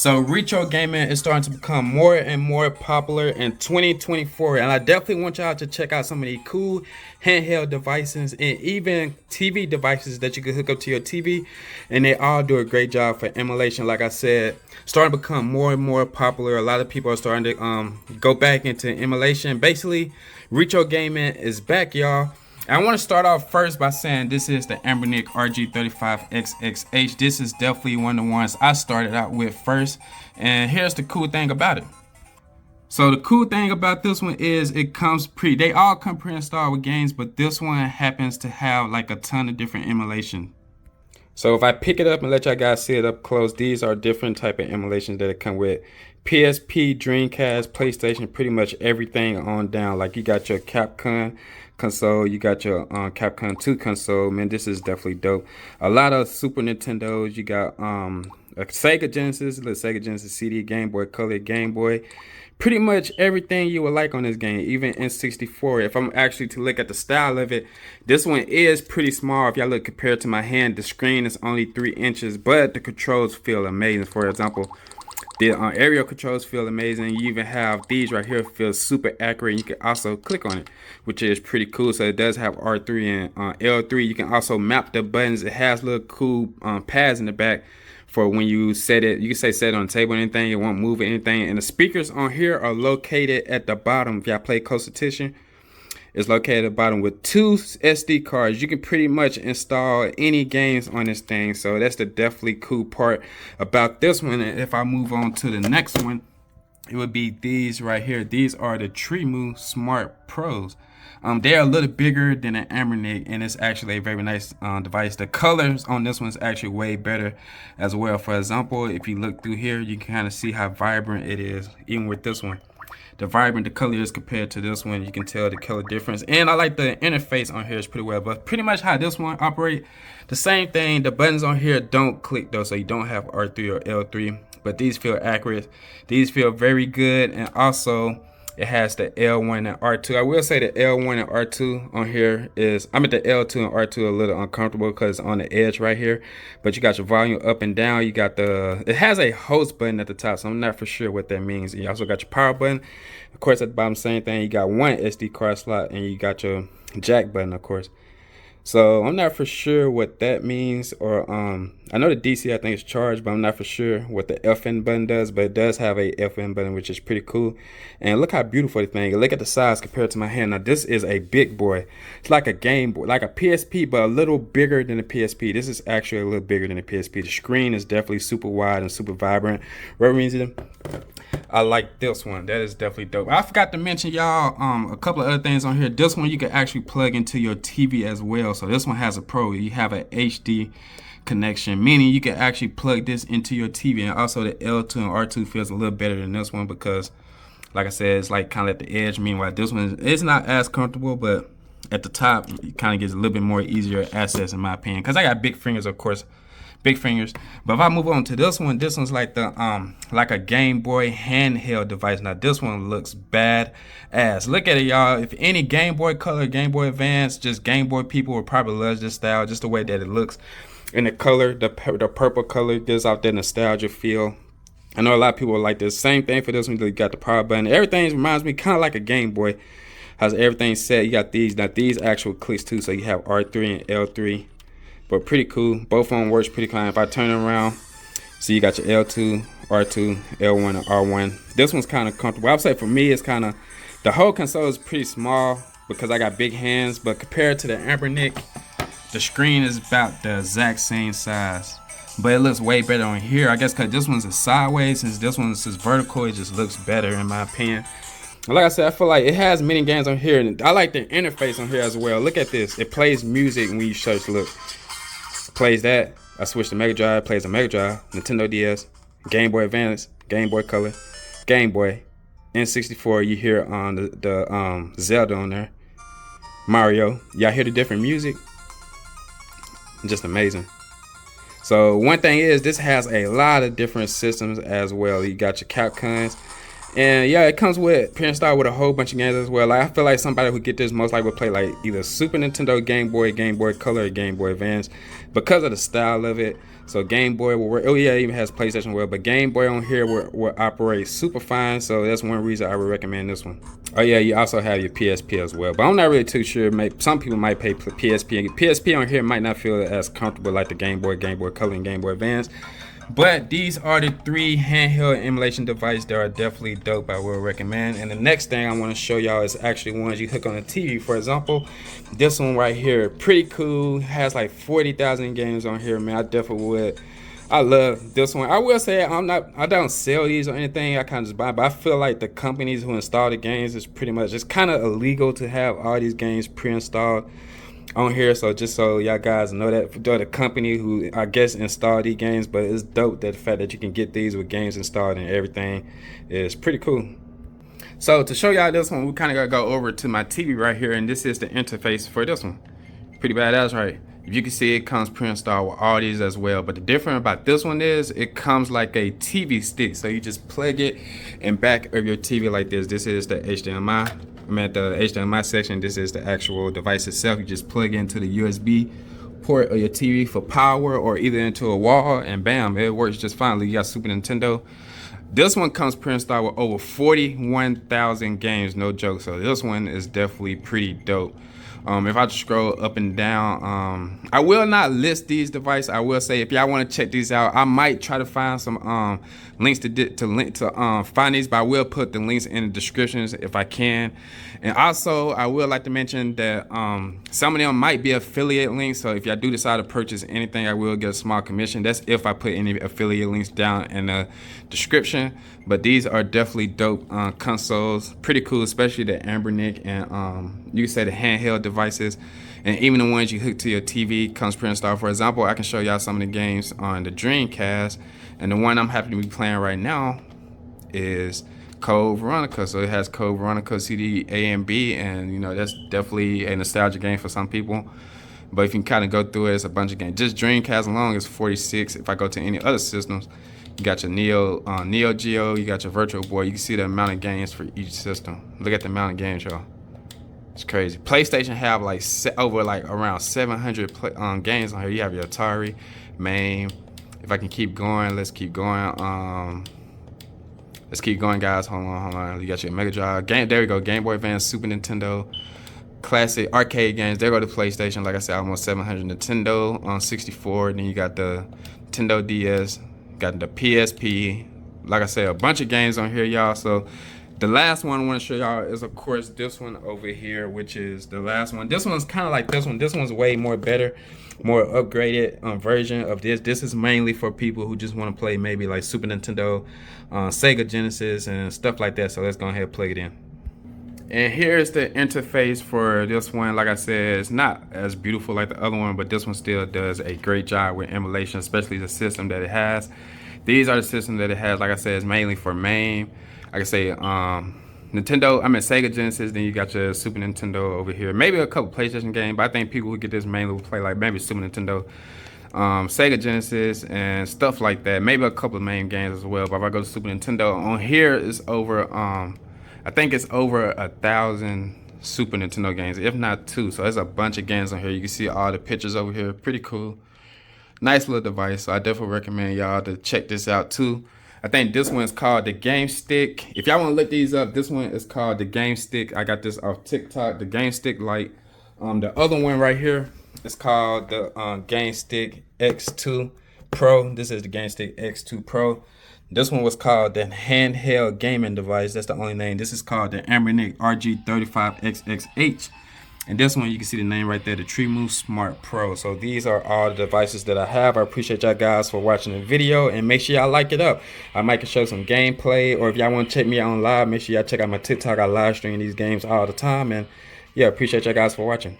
So retro gaming is starting to become more and more popular in 2024, and I definitely want y'all to check out some of the cool handheld devices and even TV devices that you can hook up to your TV, and they all do a great job for emulation. Like I said, starting to become more and more popular. A lot of people are starting to go back into emulation. Basically, retro gaming is back, y'all. I want to start off first by saying this is the Anbernic RG35XXH. This is definitely one of the ones I started out with first. And here's the cool thing about it. So the cool thing about this one is it comes they all come pre-installed with games, but this one happens to have like a ton of different emulation. So if I pick it up and let y'all guys see it up close, these are different type of emulations that it come with. PSP, Dreamcast, PlayStation, pretty much everything on down. Like you got your Capcom console, you got your Capcom 2 console. Man, this is definitely dope. A lot of Super Nintendos. You got a Sega Genesis, the Sega Genesis CD, Game Boy Color, Game Boy. Pretty much everything you would like on this game, even N64. If I'm actually to look at the style of it, this one is pretty small. If y'all look compared to my hand, the screen is only 3 inches, but the controls feel amazing. For example, the aerial controls feel amazing. You even have these right here feel super accurate. You can also click on it, which is pretty cool. So it does have R3 and L3. You can also map the buttons. It has little cool pads in the back for when you set it. You can say set it on the table or anything. It won't move or anything. And the speakers on here are located at the bottom. If y'all play close attention, it's located at the bottom with 2 SD cards. You can pretty much install any games on this thing. So that's the definitely cool part about this one. And if I move on to the next one, it would be these right here. These are the Trimu Smart Pros. They're a little bigger than an Anbernic, and it's actually a very nice device. The colors on this one is actually way better as well. For example, if you look through here, you can kind of see how vibrant it is, even with this one. The vibrant the color is compared to this one, you can tell the color difference. And I like the interface on here is pretty well, but pretty much how this one operate, the same thing. The buttons on here don't click though, so you don't have R3 or L3, but these feel accurate. These feel very good, and also it has the L1 and R2. I will say the L1 and R2 on here is, I'm at the L2 and R2 a little uncomfortable because it's on the edge right here. But you got your volume up and down. You got it has a host button at the top, so I'm not for sure what that means. You also got your power button. Of course, at the bottom, same thing. You got one SD card slot, and you got your jack button, of course. So I'm not for sure what that means, or I know the DC I think is charged, but I'm not for sure what the FN button does, but it does have a FN button, which is pretty cool. And look how beautiful the thing is. Look at the size compared to my hand. Now this is a big boy. It's like a Game Boy, like a PSP, but a little bigger than the PSP. This is actually a little bigger than the PSP. The screen is definitely super wide and super vibrant. What means it? I like this one. That is definitely dope. I forgot to mention y'all a couple of other things on here. This one you can actually plug into your TV as well. So this one has a Pro. You have an HD connection, meaning you can actually plug this into your TV. And also the L2 and R2 feels a little better than this one because, like I said, it's like kind of at the edge. Meanwhile, this one is not as comfortable, but at the top, it kind of gets a little bit more easier access in my opinion. Because I got big fingers, of course. Big fingers. But if I move on to this one's like the like a Game Boy handheld device. Now this one looks bad ass. Look at it, y'all. If any Game Boy Color, Game Boy Advance, just Game Boy people would probably love this style, just the way that it looks. And the color, the purple color gives out that nostalgia feel. I know a lot of people like this. Same thing for this one. You got the power button. Everything reminds me kind of like a Game Boy. Has everything set. You got these. Now these actual clicks too. So you have R3 and L3. But pretty cool. Both of them works pretty clean. If I turn it around, so you got your L2, R2, L1, and R1. This one's kind of comfortable. I would say for me, it's kind of, the whole console is pretty small because I got big hands. But compared to the Anbernic, the screen is about the exact same size. But it looks way better on here. I guess because this one's a sideways, since this one's just vertical, it just looks better in my opinion. Like I said, I feel like it has many games on here. And I like the interface on here as well. Look at this. It plays music when you search. Look. Plays that. I switched to Mega Drive, plays a Mega Drive, Nintendo DS, Game Boy Advance, Game Boy Color, Game Boy, N64. You hear on the Zelda on there, Mario. Y'all hear the different music? Just amazing. So one thing is, this has a lot of different systems as well. You got your Capcoms, And yeah, it comes with pre-installed with a whole bunch of games as well. Like, I feel like somebody who get this most likely would play like either Super Nintendo, Game Boy Color, or Game Boy Advance because of the style of it. So Game Boy will work. Oh yeah, it even has PlayStation well, but Game Boy on here will operate super fine. So that's one reason I would recommend this one. Oh yeah, you also have your PSP as well, but I'm not really too sure. Some people might pay PSP. PSP on here might not feel as comfortable like the Game Boy Color, and Game Boy Advance. But these are the 3 handheld emulation devices that are definitely dope. I will recommend. And the next thing I want to show y'all is actually ones you hook on the TV. For example, this one right here, pretty cool. Has like 40,000 games on here, man. I definitely would. I love this one. I will say I don't sell these or anything. I kind of just buy, but I feel like the companies who install the games is pretty much, it's kind of illegal to have all these games pre-installed on here. So just so y'all guys know that, for the company who I guess installed these games, but it's dope that the fact that you can get these with games installed and everything is pretty cool. So to show y'all this one, we kind of gotta go over to my TV right here, and this is the interface for this one. Pretty badass, right? If you can see, it comes pre-installed with all these as well. But the difference about this one is it comes like a TV stick. So you just plug it in back of your TV like this. This is the HDMI. I'm at the HDMI section. This is the actual device itself. You just plug into the USB port of your TV for power, or either into a wall, and bam, it works just fine. You got Super Nintendo. This one comes pre-installed with over 41,000 games, no joke. So this one is definitely pretty dope. If I just scroll up and down, I will not list these devices. I will say if y'all want to check these out, I might try to find some links to find these, but I will put the links in the descriptions if I can. And also, I would like to mention that some of them might be affiliate links. So if y'all do decide to purchase anything, I will get a small commission. That's if I put any affiliate links down in the description. But these are definitely dope consoles, pretty cool, especially the Ambernick and you can say the handheld devices, and even the ones you hook to your TV comes pre-installed. For example, I can show y'all some of the games on the Dreamcast, and the one I'm happy to be playing right now is Code Veronica. So it has Code Veronica CD A and B, and you know that's definitely a nostalgia game for some people. But if you can kind of go through it, it's a bunch of games. Just Dreamcast alone is 46. If I go to any other systems, you got your Neo Geo, you got your Virtual Boy. You can see the amount of games for each system. Look at the amount of games, y'all. It's crazy. PlayStation have like over like around 700 games on here. You have your Atari, MAME. If I can keep going, let's keep going. Let's keep going, guys. Hold on. You got your Mega Drive. There we go. Game Boy Advance, Super Nintendo, classic arcade games. There go the PlayStation. Like I said, almost 700. Nintendo on 64. Then you got the Nintendo DS. Got the PSP. Like I said, a bunch of games on here, y'all. So the last one I want to show y'all is, of course, this one over here, which is the last one. This one's kind of like this one. This one's way more better, more upgraded version of this. This is mainly for people who just want to play maybe like Super Nintendo, Sega Genesis, and stuff like that. So let's go ahead and plug it in. And here's the interface for this one. Like I said, it's not as beautiful like the other one, but this one still does a great job with emulation, especially the system that it has. These are the systems that it has. Like I said, it's mainly for MAME. Like I say, Sega Genesis, then you got your Super Nintendo over here. Maybe a couple PlayStation games, but I think people who get this mainly will play like maybe Super Nintendo, Sega Genesis, and stuff like that. Maybe a couple of MAME games as well. But if I go to Super Nintendo, on here is over, I think it's over 1,000 Super Nintendo games, if not 2. So there's a bunch of games on here. You can see all the pictures over here. Pretty cool. Nice little device. So I definitely recommend y'all to check this out too. I think this one's called the Game Stick. If y'all want to look these up, this one is called the Game Stick. I got this off TikTok, the Game Stick Lite. The other one right here is called the Game Stick X2 Pro. This is the Game Stick X2 Pro. This one was called the Handheld Gaming Device. That's the only name. This is called the Ambernick RG35XXH. And this one, you can see the name right there, the Tremove Smart Pro. So these are all the devices that I have. I appreciate y'all guys for watching the video, and make sure y'all like it up. I might show some gameplay, or if y'all want to check me out on live, make sure y'all check out my TikTok. I live stream these games all the time. And yeah, appreciate y'all guys for watching.